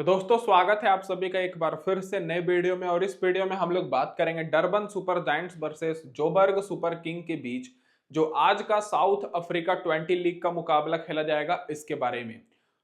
तो दोस्तों स्वागत है आप सभी का एक बार फिर से नए वीडियो में। और इस वीडियो में हम लोग बात करेंगे Durban super giants versus Joburg super king के बीच जो आज का साउथ अफ्रीका 20 लीग का मुकाबला खेला जाएगा इसके बारे में।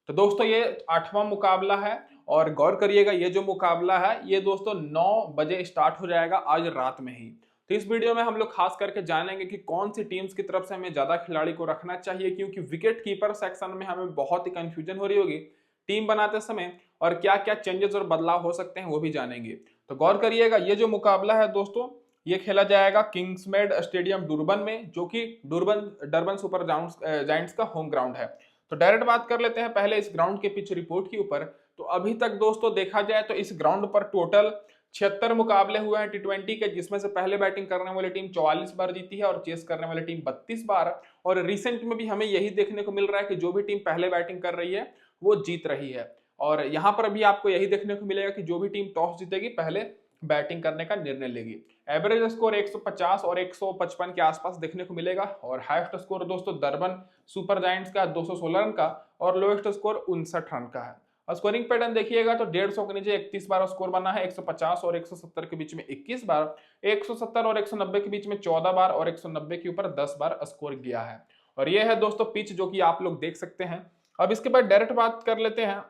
तो दोस्तों ये 8वां मुकाबला है और गौर करिएगा ये जो मुकाबला है ये दोस्तों 9 बजे स्टार्ट हो जाएगा आज रात में ही। तो इस वीडियो में हम लोग खास करके जानेंगे कि कौन सी टीम्स की तरफ से हमें ज्यादा खिलाड़ी को रखना चाहिए, क्योंकि विकेट कीपर सेक्शन में हमें बहुत ही कंफ्यूजन हो रही होगी टीम बनाते समय, और क्या क्या चेंजेस और बदलाव हो सकते हैं वो भी जानेंगे। तो गौर करिएगा ये जो मुकाबला है दोस्तों ये खेला जाएगा किंग्समेड स्टेडियम डुरबन में, जो कि डरबन सुपर जायंट्स का होम ग्राउंड है। तो डायरेक्ट बात कर लेते हैं पहले इस ग्राउंड के पिच रिपोर्ट के ऊपर। तो अभी तक दोस्तों देखा जाए तो इस ग्राउंड पर टोटल 76 मुकाबले हुए हैं टी20 के, जिसमें से पहले बैटिंग करने वाली टीम 44 बार जीती है और चेस करने वाली टीम 32 बार। और रिसेंट में भी हमें यही देखने को मिल रहा है कि जो भी टीम पहले बैटिंग कर रही है वो जीत रही है। और यहां पर भी आपको यही देखने को मिलेगा कि जो भी टीम टॉस जीतेगी पहले बैटिंग करने का निर्णय लेगी। एवरेज स्कोर 150 और 155 के आसपास देखने को मिलेगा। और हाईएस्ट स्कोर दोस्तों डरबन सुपर जायंट्स का 216 रन का और लोएस्ट स्कोर 59 रन का है। और स्कोरिंग पैटर्न देखिएगा तो 150 के नीचे 31 बार स्कोर बना है, 150 और 170 के बीच में 21 बार, 170 और 190 के बीच में 14 बार और 190 के ऊपर 10 बार स्कोर गया है। और ये है दोस्तों पिच जो कि आप लोग देख सकते हैं। अब इसके बाद डायरेक्ट बात कर लेते हैं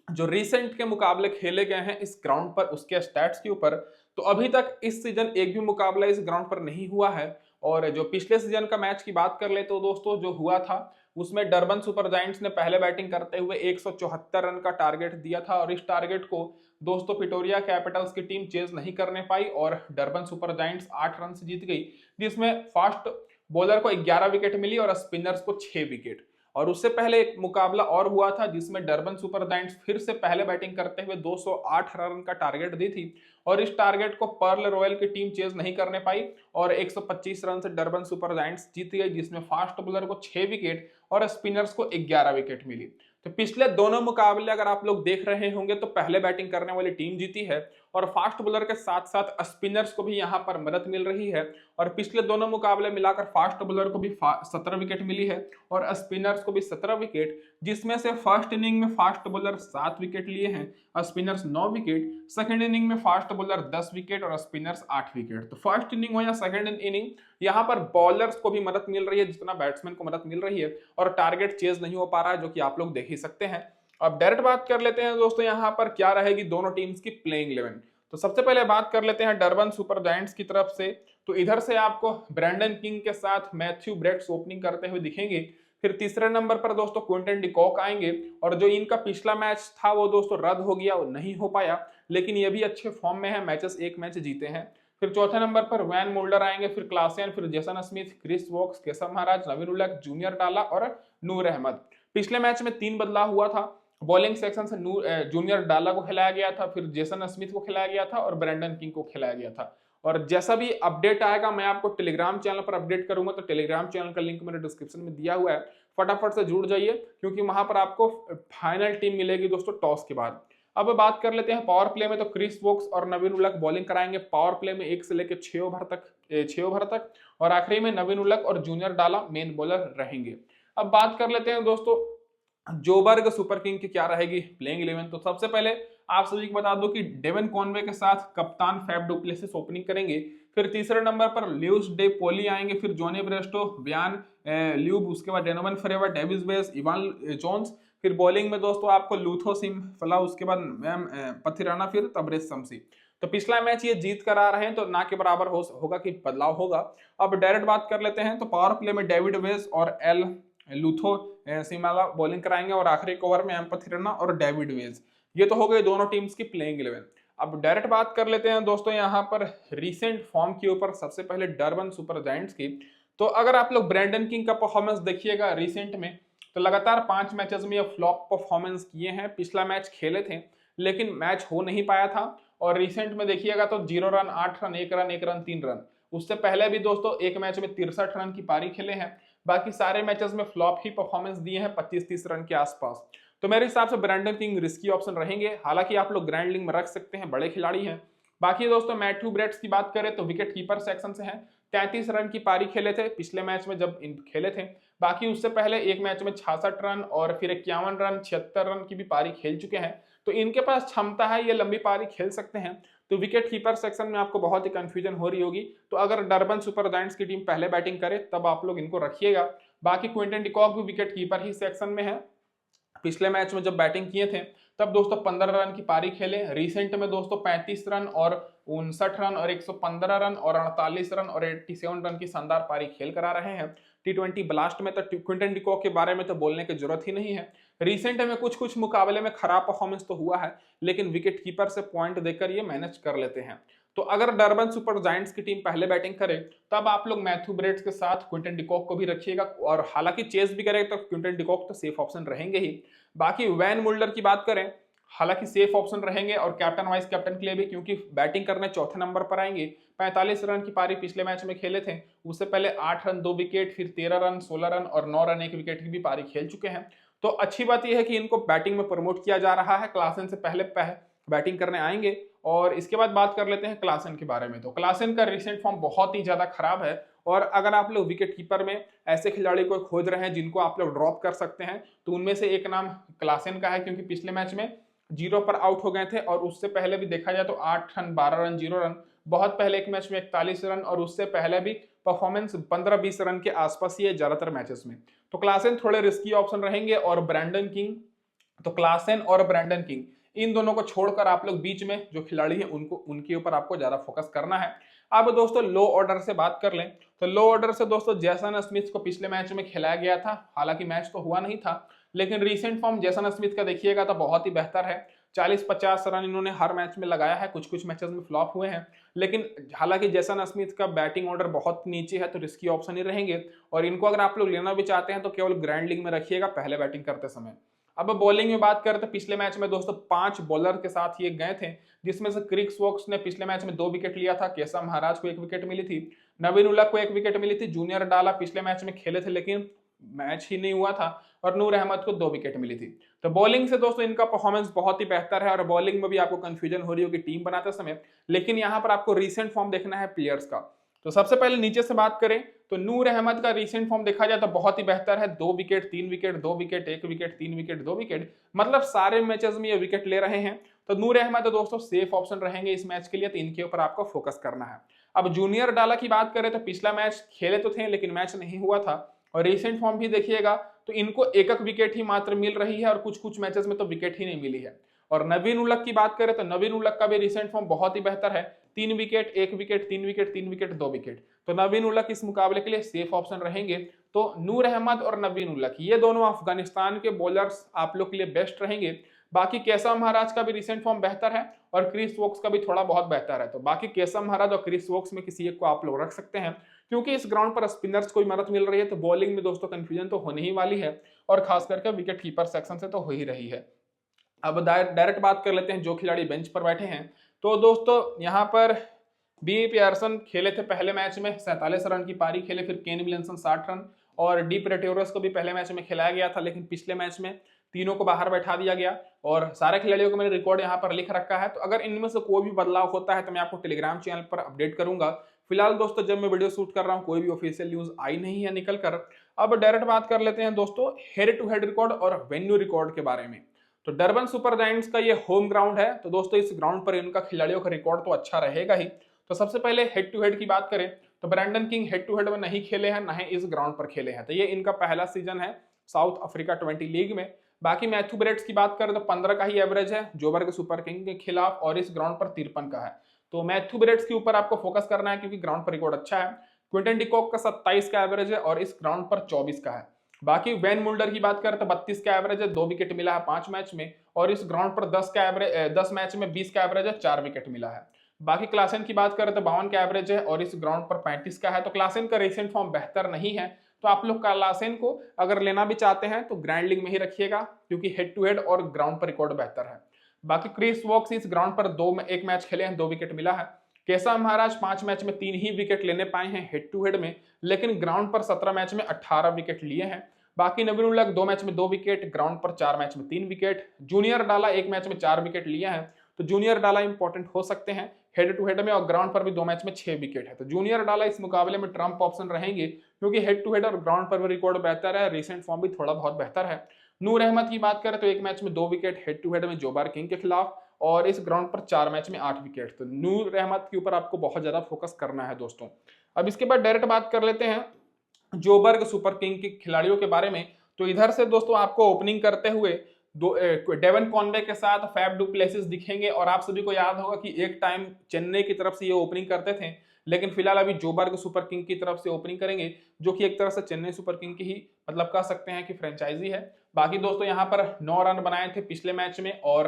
जो रिसेंट के मुकाबले खेले गए हैं इस ग्राउंड पर उसके स्टैट्स के ऊपर। तो अभी तक इस सीजन एक भी मुकाबला इस ग्राउंड पर नहीं हुआ है। और जो पिछले सीजन का मैच की बात कर ले तो दोस्तों जो हुआ था उसमें डरबन सुपर जायंट्स ने पहले बैटिंग करते हुए 174 रन का टारगेट दिया था। और इस टारगेट को दोस्तों पिटोरिया कैपिटल्स की टीम चेज नहीं करने पाई और डरबन सुपर जायंट्स 8 रन से जीत गई, जिसमें फास्ट बॉलर को 11 विकेट मिली और स्पिनर्स को 6 विकेट। और उससे पहले एक मुकाबला और हुआ था जिसमें डरबन सुपर जायंट्स फिर से पहले बैटिंग करते हुए 208 रन का टारगेट दी थी और इस टारगेट को पर्ल रॉयल की टीम चेज नहीं करने पाई और 125 रन से डरबन सुपर जायंट्स जीत गई, जिसमें फास्ट बॉलर को 6 विकेट और स्पिनर्स को 11 विकेट मिली। तो पिछले दोनों मुकाबले अगर आप लोग देख रहे होंगे तो पहले बैटिंग करने वाली टीम जीती है और फास्ट बॉलर के साथ साथ स्पिनर्स को भी यहां पर मदद मिल रही है। और पिछले दोनों मुकाबले मिलाकर फास्ट बॉलर को भी 17 विकेट मिली है और स्पिनर्स को भी 17 विकेट, जिसमें से फर्स्ट इनिंग में फास्ट बॉलर 7 विकेट लिए हैं, स्पिनर्स 9 विकेट, सेकंड इनिंग में फास्ट बॉलर 10 विकेट और स्पिनर्स 8 विकेट। तो फर्स्ट इनिंग हो या सेकंड इनिंग यहाँ पर बॉलर्स को भी मदद मिल रही है जितना बैट्समैन को मदद मिल रही है और टारगेट चेज नहीं हो पा रहा है, जो कि आप लोग देख ही सकते हैं। अब डायरेक्ट बात कर लेते हैं दोस्तों यहाँ पर क्या रहेगी दोनों टीम्स की प्लेइंग 11। तो सबसे पहले बात कर लेते हैं डरबन सुपर जायंट्स की तरफ से। तो इधर से आपको ब्रैंडन किंग के साथ मैथ्यू ब्रेट्स ओपनिंग करते हुए दिखेंगे। फिर तीसरे नंबर पर दोस्तों क्विंटन डिकॉक आएंगे और जो इनका पिछला मैच था वो दोस्तों रद्द हो गया, वो नहीं हो पाया, लेकिन ये भी अच्छे फॉर्म में है, एक मैच जीते हैं। फिर चौथे नंबर पर वैन मोल्डर आएंगे, फिर क्लासेन, फिर Jason Smith, Chris Woakes, Keshav Maharaj, Naveen ul Haq, Junior डाला और नूर अहमद। पिछले मैच में 3 बदलाव हुआ था। बॉलिंग सेक्शन से जूनियर डाला को खिलाया गया था, फिर जेसन स्मिथ को खिलाया गया था और ब्रैंडन किंग को खिलाया गया था। और जैसा भी अपडेट आएगा मैं आपको टेलीग्राम चैनल पर अपडेट करूंगा, तो टेलीग्राम चैनल का लिंक मेरे डिस्क्रिप्शन में दिया हुआ है, फटाफट से जुड़ जाइए क्योंकि वहां पर आपको फाइनल टीम मिलेगी दोस्तों टॉस के बाद। अब बात कर लेते हैं पावर प्ले में। तो क्रिस वोक्स और नवीन उलक बॉलिंग कराएंगे पावर प्ले में 1 से लेकर 6 ओवर तक और आखिरी में नवीन उलक और जूनियर डाला मेन बॉलर रहेंगे। अब बात कर लेते हैं दोस्तों जोबर्ग सुपर किंग की क्या रहेगी प्लेइंग 11। तो सबसे पहले आप सभी को बता दो कि डेवन कॉनवे के साथ कप्तान फैफ डुप्लेसिस ओपनिंग करेंगे। फिर तीसरे नंबर पर ल्यूस डे पोली आएंगे, फिर जॉनी ब्रेस्टो, ब्यान ल्यूब, उसके बाद डेनोवन फरेवर, डेविस बेस, इवान जोन्स। फिर बॉलिंग में दोस्तों आपको लूथो सिम फला, उसके बाद मैम पथिराना, फिर तबरेज शमसी। तो पिछला मैच ये जीत कर आ रहे हैं तो ना के बराबर होगा कि बदलाव होगा। अब डायरेक्ट बात कर लेते हैं। तो पावर प्ले में डेविड वेज और एल लूथो सिमाला बॉलिंग कराएंगे और आखिरी ओवर में एम्पथी रना और डेविड वेज। ये तो हो गई दोनों टीम्स की प्लेइंग 11। अब डायरेक्ट बात कर लेते हैं दोस्तों यहाँ पर रीसेंट फॉर्म के ऊपर, सबसे पहले डरबन सुपर जायंट्स की। तो अगर आप लोग ब्रैंडन किंग का परफॉर्मेंस देखिएगा रिसेंट में, तो लगातार 5 मैचेस में ये फ्लॉप परफॉर्मेंस किए हैं। पिछला मैच खेले थे लेकिन मैच हो नहीं पाया था और रिसेंट में देखिएगा तो 0 run, 8 run, 1 run, 1 run, 3 run. उससे पहले भी दोस्तों एक मैच में 63 रन की पारी खेले हैं। बाकी सारे मैचेस में फ्लॉप ही परफॉर्मेंस दिए हैं 25-30 रन के आसपास। तो मेरे हिसाब से ब्रैंडन किंग रिस्की ऑप्शन रहेंगे, हालांकि आप लोग ग्रैंड लीग में रख सकते हैं, बड़े खिलाड़ी हैं। बाकी दोस्तों मैथ्यू ब्रेट्स की बात करें तो विकेट कीपर सेक्शन से हैं, 33 रन की पारी खेले थे पिछले मैच में जब इन खेले थे। बाकी उससे पहले एक मैच में 66 रन और फिर 51 रन, 76 रन की भी पारी खेल चुके हैं। तो इनके पास क्षमता है, ये लंबी पारी खेल सकते हैं। तो विकेट कीपर सेक्शन में आपको बहुत ही कंफ्यूजन हो रही होगी, तो अगर डरबन सुपर जायंट्स की टीम पहले बैटिंग करे तब आप लोग इनको रखिएगा। बाकी क्विंटन डिकॉक भी विकेट कीपर ही सेक्शन में है। पिछले मैच में जब बैटिंग किए थे तब दोस्तों 15 रन की पारी खेले। रिसेंट में दोस्तों 35 रन और 59 रन और 115 रन और 48 रन और 87 रन की शानदार पारी खेल कर आ रहे हैं। टी20 ब्लास्ट में तो क्विंटन डिकॉक के बारे में तो बोलने की जरूरत ही नहीं है। रिसेंट में कुछ कुछ मुकाबले में खराब परफॉर्मेंस तो हुआ है, लेकिन विकेट कीपर से पॉइंट देकर ये मैनेज कर लेते हैं। तो अगर डरबन सुपर जायंट्स की टीम पहले बैटिंग करे तब आप लोग मैथ्यू ब्रेड्स के साथ क्विंटन डिकॉक को भी रखिएगा, और हालांकि चेस भी करेगा तो क्विंटन डिकॉक तो सेफ ऑप्शन रहेंगे ही। बाकी वैन मुल्डर की बात करें, हालांकि सेफ ऑप्शन रहेंगे और कैप्टन वाइस कैप्टन के लिए भी, क्योंकि बैटिंग करने चौथे नंबर पर आएंगे। 45 रन की पारी पिछले मैच में खेले थे, उससे पहले 8 रन 2 विकेट, फिर 13 रन 16 रन और 9 रन 1 विकेट की भी पारी खेल चुके हैं। तो अच्छी बात यह है कि इनको बैटिंग में प्रमोट किया जा रहा है, क्लासन से पहले बैटिंग करने आएंगे। और इसके बाद बात कर लेते हैं क्लासन के बारे में। तो क्लासन का रिसेंट फॉर्म बहुत ही ज्यादा खराब है, और अगर आप लोग विकेट कीपर में ऐसे खिलाड़ी को खोज रहे हैं जिनको आप लोग ड्रॉप कर सकते हैं, तो उनमें से एक नाम क्लासन का है, क्योंकि पिछले मैच में 0 पर आउट हो गए थे, और उससे पहले भी देखा जाए तो 8 रन 12 रन 0 रन, बहुत पहले एक मैच में 41 रन, और उससे पहले भी परफॉर्मेंस 15-20 रन के आसपास ही है ज्यादातर मैचेस में। तो क्लासन थोड़े रिस्की ऑप्शन रहेंगे। और ब्रैंडन किंग, तो क्लासन और ब्रैंडन किंग इन दोनों को छोड़कर आप लोग बीच में जो खिलाड़ी हैं उनको, उनके ऊपर आपको ज्यादा फोकस करना है। अब दोस्तों लो ऑर्डर से बात कर लें, तो लो ऑर्डर से दोस्तों जेसन स्मिथ को पिछले मैच में खिलाया गया था, हालांकि मैच तो हुआ नहीं था, लेकिन रीसेंट फॉर्म जेसन स्मिथ का देखिएगा तो बहुत ही बेहतर है। 40-50 रन इन्होंने हर मैच में लगाया है, कुछ कुछ मैचेस में फ्लॉप हुए हैं, लेकिन हालांकि जेसन स्मिथ का बैटिंग ऑर्डर बहुत नीचे है, तो रिस्की ऑप्शन ही रहेंगे। और इनको अगर आप लोग लेना भी चाहते हैं तो केवल ग्रैंड लीग में रखिएगा पहले बैटिंग करते समय। अब बॉलिंग में बात करें तो पिछले मैच में दोस्तों 5 बॉलर के साथ ये गए थे, जिसमें से क्रिस वोक्स ने पिछले मैच में 2 विकेट लिया था, केशव महाराज को 1 विकेट मिली थी, नवीन उलक को 1 विकेट मिली थी, जूनियर डाला पिछले मैच में खेले थे लेकिन मैच ही नहीं हुआ था, और नूर अहमद को 2 विकेट मिली थी। तो बॉलिंग से दोस्तों इनका परफॉर्मेंस बहुत ही बेहतर है, और बॉलिंग में भी आपको कंफ्यूजन हो रही होगी टीम बनाते समय, लेकिन यहाँ पर आपको रिसेंट फॉर्म देखना है प्लेयर्स का। तो सबसे पहले नीचे से बात करें तो नूर अहमद का रिसेंट फॉर्म देखा जाए तो बहुत ही बेहतर है, 2 wicket 3 wicket 2 wicket 1 wicket 3 wicket 2 wicket, मतलब सारे मैचेस में ये विकेट ले रहे हैं। तो नूर अहमद तो दोस्तों सेफ ऑप्शन रहेंगे इस मैच के लिए, तो इनके ऊपर आपको फोकस करना है। अब जूनियर डाला की बात करें तो पिछला मैच खेले तो थे लेकिन मैच नहीं हुआ था, और रिसेंट फॉर्म भी देखिएगा तो इनको 1 विकेट ही मात्र मिल रही है, और कुछ कुछ मैचेस में तो विकेट ही नहीं मिली है। और नवीन उलक की बात करें तो नवीन उलक का भी रिसेंट फॉर्म बहुत ही बेहतर है, 3 wicket 1 wicket 3 wicket 3 wicket 2 wicket, तो नवीन उलक इस मुकाबले के लिए सेफ ऑप्शन रहेंगे। तो नूर अहमद और नवीन उलक ये दोनों अफगानिस्तान के बॉलर्स आप लोग के लिए बेस्ट रहेंगे। बाकी केशव महाराज का भी रिसेंट फॉर्म बेहतर है, और क्रिस वोक्स का भी थोड़ा बहुत बेहतर है। तो बाकी केशव महाराज और क्रिस वोक्स में किसी एक को आप लोग रख सकते हैं, क्योंकि इस ग्राउंड पर स्पिनर्स को मदद मिल रही है, तो बॉलिंग में दोस्तों कंफ्यूजन तो होने ही वाली है, और खास करके विकेट कीपर सेक्शन से तो हो ही रही है। अब डायरेक्ट बात कर लेते हैं जो खिलाड़ी बेंच पर बैठे हैं। तो दोस्तों यहाँ पर बी पियर्सन खेले थे पहले मैच में, 47 रन की पारी खेले, फिर केन विलियमसन 60 रन, और डी प्रेटोरियस को भी पहले मैच में खिलाया गया था, लेकिन पिछले मैच में तीनों को बाहर बैठा दिया गया, और सारे खिलाड़ियों को मैंने रिकॉर्ड यहाँ पर लिख रखा है। तो अगर इनमें से कोई भी बदलाव होता है तो मैं आपको टेलीग्राम चैनल पर अपडेट करूंगा। फिलहाल दोस्तों जब मैं वीडियो शूट कर रहा हूँ कोई भी ऑफिशियल न्यूज आई नहीं है निकल कर। अब डायरेक्ट बात कर लेते हैं दोस्तों हेड टू हेड रिकॉर्ड और वेन्यू रिकॉर्ड के बारे में। तो डरबन सुपर जायंट्स का ये होम ग्राउंड है, तो दोस्तों इस ग्राउंड पर इनका खिलाड़ियों का रिकॉर्ड तो अच्छा रहेगा ही। तो सबसे पहले हेड टू हेड की बात करें तो Brandon King head to head में नहीं खेले हैं, ना ही इस ग्राउंड पर खेले हैं, तो ये इनका पहला सीजन है साउथ अफ्रीका 20 लीग में। बाकी मैथ्यू ब्रेड्स की बात करें तो 15 का ही एवरेज है जोबर्ग सुपर किंग के खिलाफ, और इस ग्राउंड पर 53 का है। तो मैथ्यू ब्रेड्स के ऊपर आपको फोकस करना है क्योंकि ग्राउंड पर रिकॉर्ड अच्छा है। क्विंटन डिकॉक का 27 का एवरेज है और इस ग्राउंड पर 24 का है। बाकी वैन मुल्डर की बात करें तो 32 का एवरेज है, 2 विकेट मिला है 5 मैच में, और इस ग्राउंड पर 10 मैच में 20 का एवरेज है, 4 विकेट मिला है। बाकी क्लासन की बात करें तो 52 का एवरेज है और इस ग्राउंड पर 35 का है। तो क्लासन का रिसेंट फॉर्म बेहतर नहीं है, तो आप लोग क्लासन को अगर लेना भी चाहते हैं तो ग्रैंड लीग में ही रखिएगा क्योंकि हेड टू हेड और ग्राउंड पर रिकॉर्ड बेहतर है। बाकी क्रिस वोक्स इस ग्राउंड पर एक मैच खेले हैं, 2 विकेट मिला है। केशव महाराज 5 मैच में 3 ही विकेट लेने पाए हैं हेड टू हेड में, लेकिन ग्राउंड पर 17 मैच में 18 विकेट लिए हैं। बाकी नवीन उलक 2 मैच में 2 विकेट, ग्राउंड पर 4 मैच में 3 विकेट। जूनियर डाला 1 मैच में 4 विकेट लिए हैं, तो जूनियर डाला इंपॉर्टेंट हो सकते हैं हेड टू हेड में, और ग्राउंड पर भी 2 मैच में 6 विकेट है। तो जूनियर डाला इस मुकाबले में ट्रम्प ऑप्शन रहेंगे क्योंकि हेड टू हेड और ग्राउंड पर भी रिकॉर्ड बेहतर है, रिसेंट फॉर्म भी थोड़ा बहुत बेहतर है। नूर अहमद की बात करें तो एक मैच में 2 विकेट हेड टू हेड में जोबार किंग के खिलाफ, और इस ग्राउंड पर 4 मैच में 8 विकेट। तो नूर अहमद के ऊपर आपको बहुत ज्यादा फोकस करना है दोस्तों। अब इसके बाद डायरेक्ट बात कर लेते हैं जोबर्ग सुपर किंग के खिलाड़ियों के बारे में। तो इधर से दोस्तों आपको ओपनिंग करते हुए डेवन कॉनवे के साथ फैफ डू प्लेसिस दिखेंगे, और आप सभी को याद होगा कि एक टाइम चेन्नई की तरफ से ये ओपनिंग करते थे, लेकिन फिलहाल अभी जोबर्ग सुपर किंग की तरफ से ओपनिंग करेंगे, जो कि एक तरह से चेन्नई सुपर किंग की ही मतलब कह सकते हैं कि फ्रेंचाइजी है। बाकी दोस्तों यहाँ पर 9 रन बनाए थे पिछले मैच में, और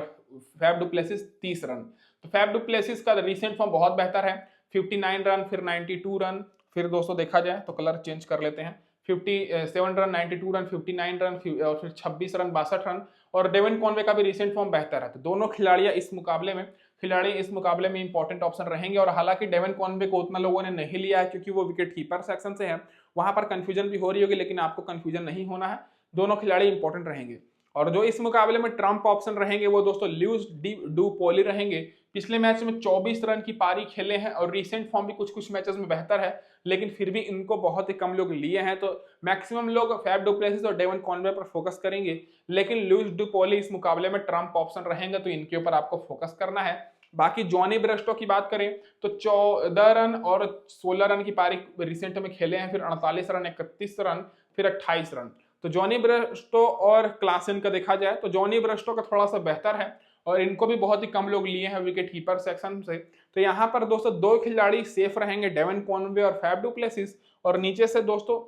फैफ डू प्लेसिस 30 रन। तो फैफ डू प्लेसिस का रिसेंट फॉर्म बहुत बेहतर है, 59 रन, फिर 92 रन, फिर दोस्तों देखा जाए तो कलर चेंज कर लेते हैं, 57 रन, 92 रन, 59 रन, और फिर 26 रन, 62 रन। और डेवन कॉनवे का भी रिसेंट फॉर्म बेहतर है। तो दोनों खिलाड़ी इस मुकाबले में इंपॉर्टेंट ऑप्शन रहेंगे। और हालांकि डेवन कॉनवे को उतना लोगों ने नहीं लिया है क्योंकि वो विकेट कीपर सेक्शन से है, वहां पर कंफ्यूजन भी हो रही होगी, लेकिन आपको कंफ्यूजन नहीं होना है, दोनों खिलाड़ी इंपॉर्टेंट रहेंगे। और जो इस मुकाबले में ट्रम्प ऑप्शन रहेंगे वो दोस्तों ल्यूइस डू पॉली रहेंगे। पिछले मैच में 24 रन की पारी खेले हैं, और रिसेंट फॉर्म भी कुछ मैचेस में बेहतर है, लेकिन फिर भी इनको बहुत ही कम लोग लिए हैं। तो मैक्सिमम लोग फैफ डू प्लेसिस और डेवन कॉनवे पर फोकस करेंगे, लेकिन लुइस डू पॉली इस मुकाबले में ट्रम्प ऑप्शन रहेंगे, तो इनके ऊपर आपको फोकस करना है। बाकी जॉनी ब्रेस्टो की बात करें तो 14 रन और 16 रन की पारी रिसेंट में खेले हैं, फिर 48 रन, 31 रन, फिर 28 रन। तो जॉनी ब्रेस्टो और क्लासन का देखा जाए तो जॉनी ब्रेस्टो का थोड़ा सा बेहतर है, और इनको भी बहुत ही कम लोग लिए हैं विकेट कीपर सेक्शन से। तो यहाँ पर दोस्तों 2 खिलाड़ी सेफ रहेंगे, डेवन कॉनवे और फैफ डू प्लेसिस, और नीचे से दोस्तों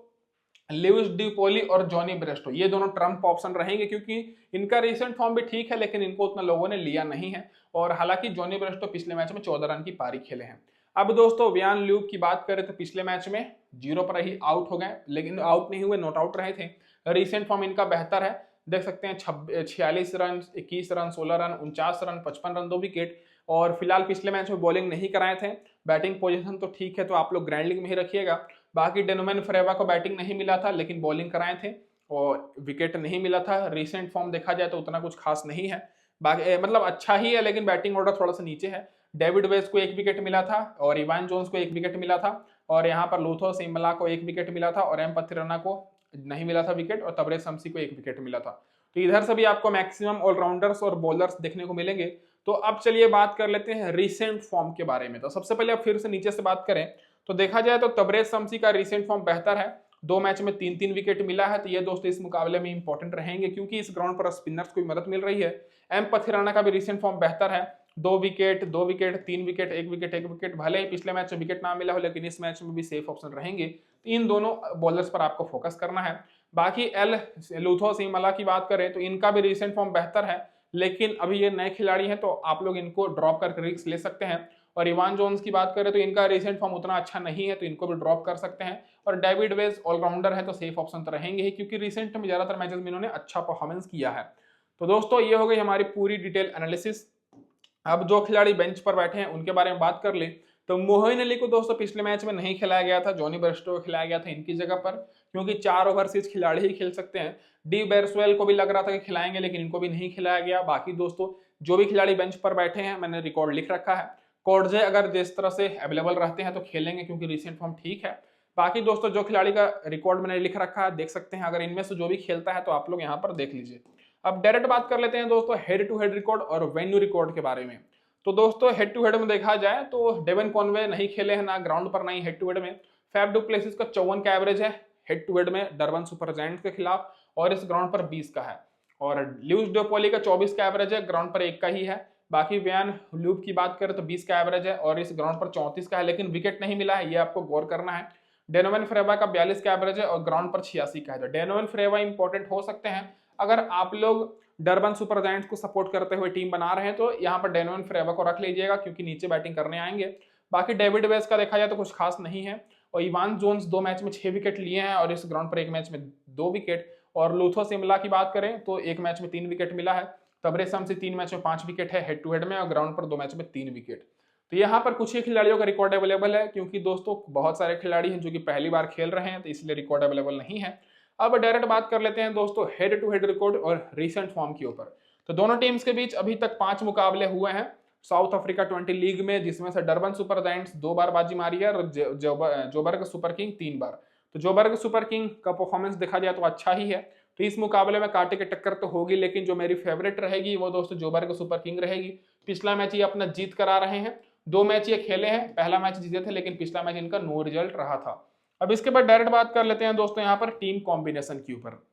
लुइस डी पॉली और जॉनी ब्रेस्टो, ये दोनों ट्रम्प ऑप्शन रहेंगे, क्योंकि इनका रिसेंट फॉर्म भी ठीक है, लेकिन इनको उतना लोगों ने लिया नहीं है। और हालांकि जॉनी ब्रेस्टो पिछले मैच में 14 रन की पारी खेले हैं। अब दोस्तों वियान ल्यूब की बात करें तो पिछले मैच में 0 पर ही आउट हो गए, लेकिन आउट नहीं हुए, नॉट आउट रहे थे। रिसेंट फॉर्म इनका बेहतर है, देख सकते हैं 46 run, 21 run, 16 run, 49 run, 55 run, 2 wicket. और फिलहाल पिछले मैच में बॉलिंग नहीं कराए थे, बैटिंग पोजीशन तो ठीक है, तो आप लोग ग्रैंड लीग में ही रखिएगा। बाकी डेनोमैन फ्रेवा को बैटिंग नहीं मिला था, लेकिन बॉलिंग कराए थे और विकेट नहीं मिला था। रिसेंट फॉर्म देखा जाए तो उतना कुछ खास नहीं है, बाकी मतलब अच्छा ही है, लेकिन बैटिंग ऑर्डर थोड़ा सा नीचे है। डेविड वेस को 1 विकेट मिला था, और इवान जोन्स को 1 विकेट मिला था, और यहाँ पर लूथो सिमला को 1 विकेट मिला था, और एम पथिरना को नहीं मिला था विकेट, और तबरेज शमसी को 1 विकेट मिला था। तो इधर से भी आपको मैक्सिमम ऑलराउंडर्स और बॉलर्स देखने को मिलेंगे। तो अब चलिए बात कर लेते हैं रिसेंट फॉर्म के बारे में। तो सबसे पहले अब फिर से नीचे से बात करें तो देखा जाए तो तबरेज शमसी का रिसेंट फॉर्म बेहतर है, 2 मैच में 3-3 विकेट मिला है। तो ये दोस्तों इस मुकाबले में इंपॉर्टेंट रहेंगे, क्योंकि इस ग्राउंड पर स्पिनर्स को मदद मिल रही है। एम पथिराना का भी रिसेंट फॉर्म बेहतर है, 2 wicket, 2 wicket, 3 wicket, 1 wicket, 1 wicket. भले ही पिछले मैच में विकेट ना मिला हो, लेकिन इस मैच में भी सेफ ऑप्शन रहेंगे। इन दोनों बॉलर्स पर आपको फोकस करना है। बाकी एल लूथो सिमला की बात करें तो इनका भी रिसेंट फॉर्म बेहतर है, लेकिन अभी ये नए खिलाड़ी हैं, तो आप लोग इनको ड्रॉप करके रिस्क ले सकते हैं। और इवान जोन्स की बात करें तो इनका रिसेंट फॉर्म उतना अच्छा नहीं है, तो इनको भी ड्रॉप कर सकते हैं। और डेविड वेज ऑलराउंडर है, तो सेफ ऑप्शन तो रहेंगे ही, क्योंकि रिसेंट में ज्यादातर मैचेस में इन्होंने अच्छा परफॉर्मेंस किया है। तो दोस्तों ये हो गई हमारी पूरी डिटेल एनालिसिस। अब जो खिलाड़ी बेंच पर बैठे हैं उनके बारे में बात कर ले तो मोइन अली को दोस्तों पिछले मैच में नहीं खिलाया गया था, जॉनी ब्रेस्टो को खिलाया गया था इनकी जगह पर, क्योंकि 4 ओवरसीज खिलाड़ी ही खेल सकते हैं। डी बेरस्वेल को भी लग रहा था कि खिलाएंगे, लेकिन इनको भी नहीं खिलाया गया। बाकी दोस्तों जो भी खिलाड़ी बेंच पर बैठे हैं मैंने रिकॉर्ड लिख रखा है। कोडजे अगर जिस तरह से अवेलेबल रहते हैं तो खेलेंगे, क्योंकि रिसेंट फॉर्म ठीक है। बाकी दोस्तों जो खिलाड़ी का रिकॉर्ड मैंने लिख रखा है देख सकते हैं, अगर इनमें से जो भी खेलता है तो आप लोग यहाँ पर देख लीजिए। अब डायरेक्ट बात कर लेते हैं दोस्तों हेड टू हेड रिकॉर्ड और वेन्यू रिकॉर्ड के बारे में। तो दोस्तों हेड टू हेड में देखा जाए तो डेवन कॉनवे नहीं खेले हैं ना ग्राउंड पर, नहीं हेड टू हेड में। फैफ डू प्लेसिस का 54 का एवरेज है हेड टू हेड में डरबन सुपर जायंट्स के खिलाफ, और इस ग्राउंड पर 20 का है। और लुइस डू पॉली का 24 का एवरेज है, ग्राउंड पर 1 का ही है। बाकी वियान ल्यूब की बात करें तो 20 का एवरेज है, और इस ग्राउंड पर 34 का है, लेकिन विकेट नहीं मिला है, ये आपको गौर करना है। डेनोवन फ्रेवा का 42 का एवरेज है, और ग्राउंड पर 86 का है। तो डेनोवन फ्रेवा इंपॉर्टेंट हो सकते हैं अगर आप लोग डरबन सुपर जायंट्स को सपोर्ट करते हुए टीम बना रहे हैं, तो यहाँ पर डेनोवन फ्रेवा को रख लीजिएगा, क्योंकि नीचे बैटिंग करने आएंगे। बाकी डेविड वेस का देखा जाए तो कुछ खास नहीं है, और इवान जोन्स 2 मैच में 6 विकेट लिए हैं, और इस ग्राउंड पर 1 मैच में 2 विकेट। और लूथो सिमला की बात करें तो 1 मैच में 3 विकेट मिला है। तबरेज शमसी 3 मैच में 5 विकेट है हेड टू हेड में, और ग्राउंड पर 2 मैच में 3 विकेट। तो यहाँ पर कुछ ही खिलाड़ियों का रिकॉर्ड अवेलेबल है, क्योंकि दोस्तों बहुत सारे खिलाड़ी हैं जो कि पहली बार खेल रहे हैं, तो इसलिए रिकॉर्ड अवेलेबल नहीं है। अब डायरेक्ट बात कर लेते हैं दोस्तों हेड टू हेड रिकॉर्ड और रिसेंट फॉर्म के ऊपर। तो दोनों टीम्स के बीच अभी तक 5 मुकाबले हुए हैं साउथ अफ्रीका 20 लीग में, जिसमें से डरबन सुपर जायंट्स 2 बार बाजी मारी है, और जोबर्ग सुपर किंग 3 बार। तो जोबर्ग सुपर किंग का परफॉर्मेंस देखा जाए तो अच्छा ही है, तो इस मुकाबले में कांटे की टक्कर तो होगी, लेकिन जो मेरी फेवरेट रहेगी वो दोस्तों जोबर्ग सुपर किंग रहेगी। पिछला मैच ये अपना जीत करा रहे हैं, 2 मैच ये खेले हैं, पहला मैच जीते थे लेकिन पिछला मैच इनका नो रिजल्ट रहा था। अब इसके बाद डायरेक्ट बात कर लेते हैं दोस्तों यहाँ पर टीम कॉम्बिनेशन के ऊपर।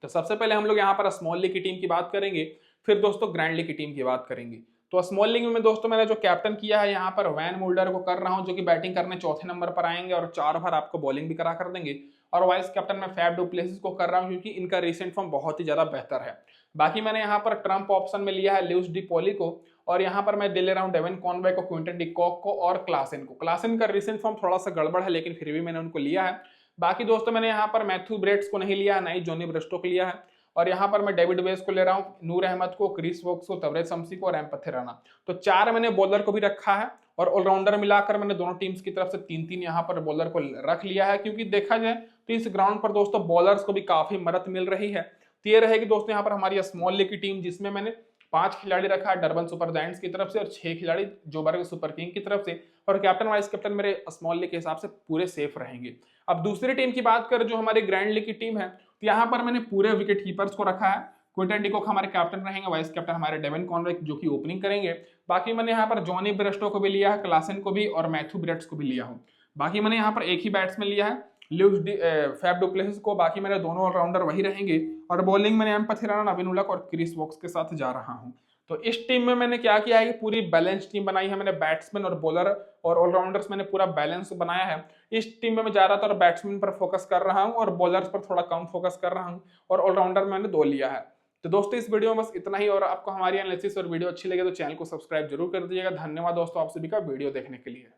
तो सबसे पहले हम लोग यहाँ पर स्मॉल लीग की टीम की बात करेंगे, फिर दोस्तों ग्रैंड लीग की टीम की बात करेंगे। तो स्मॉल लीग में दोस्तों मैंने जो कैप्टन किया है यहाँ पर वैन मुल्डर को कर रहा हूँ, जो कि बैटिंग करने चौथे नंबर पर आएंगे और 4 ओवर आपको बॉलिंग भी करा कर देंगे। और वाइस कैप्टन में फैफ डू प्लेसिस को कर रहा हूँ, क्योंकि इनका रिसेंट फॉर्म बहुत ही ज्यादा बेहतर है। बाकी मैंने यहाँ पर ट्रम्प ऑप्शन में लिया है ल्यूइस डी पॉली को, और यहाँ पर मैं ले रहा हूँ डेविन कॉनवे को, क्विंटन डी कॉक को और क्लासन को। क्लासन का रिसेंट फॉर्म थोड़ा सा गड़बड़ है, लेकिन फिर भी मैंने उनको लिया है। बाकी दोस्तों मैंने यहाँ पर मैथ्यू ब्रेट्स को नहीं लिया है, ना ही जॉनी ब्रेस्टो को लिया है। और यहाँ पर मैं डेविड वेस को ले रहा हूँ, नूर अहमद को, क्रिस वोक्स को, तबरेज शम्सी को और एम पथेराना। तो 4 मैंने बॉलर को भी रखा है, और ऑलराउंडर मिलाकर मैंने दोनों टीम्स की तरफ से 3-3 यहाँ पर बॉलर को रख लिया है, क्योंकि देखा जाए तो इस ग्राउंड पर दोस्तों बॉलर्स को भी काफी मदद मिल रही है। तो ये रहेगी दोस्तों यहाँ पर हमारी स्मॉल लीग की टीम, जिसमें मैंने 5 खिलाड़ी रखा है डरबन सुपर जायंट्स की तरफ से और 6 खिलाड़ी जोबर्ग सुपर किंग की तरफ से, और कैप्टन वाइस कैप्टन मेरे स्मॉल लीग के हिसाब से पूरे सेफ रहेंगे। अब दूसरी टीम की बात करें जो हमारी ग्रैंड लीग की टीम है, तो यहाँ पर मैंने पूरे विकेट कीपर्स को रखा है। क्विंटन डी कॉक हमारे कैप्टन रहेंगे, वाइस कैप्टन हमारे डेविन कॉनवे जो कि ओपनिंग करेंगे। बाकी मैंने यहाँ पर जॉनी ब्रेस्टो को भी लिया है, क्लासन को भी और मैथ्यू ब्रेट्स को भी लिया हूँ। बाकी मैंने यहाँ पर एक ही बैट्समैन लिया है, फैफ डू प्लेसिस को। बाकी मेरे दोनों ऑलराउंडर वही रहेंगे, और बॉलिंग मैंने एम पथेराना, नवीन उलक और क्रिस वोक्स के साथ जा रहा हूँ। तो इस टीम में मैंने क्या किया है कि पूरी बैलेंस टीम बनाई है मैंने, बैट्समैन और बॉलर और ऑलराउंडर्स मैंने पूरा बैलेंस बनाया है। इस टीम में मैं ज्यादातर बैट्समैन पर फोकस कर रहा हूं और बॉलर्स पर थोड़ा कम फोकस कर रहा हूं, और ऑलराउंडर मैंने 2 लिया है। तो दोस्तों इस वीडियो में बस इतना ही, और आपको हमारी एनालिसिस और वीडियो अच्छी लगे तो चैनल को सब्सक्राइब जरूर कर दीजिएगा। धन्यवाद दोस्तों आप सभी का वीडियो देखने के लिए।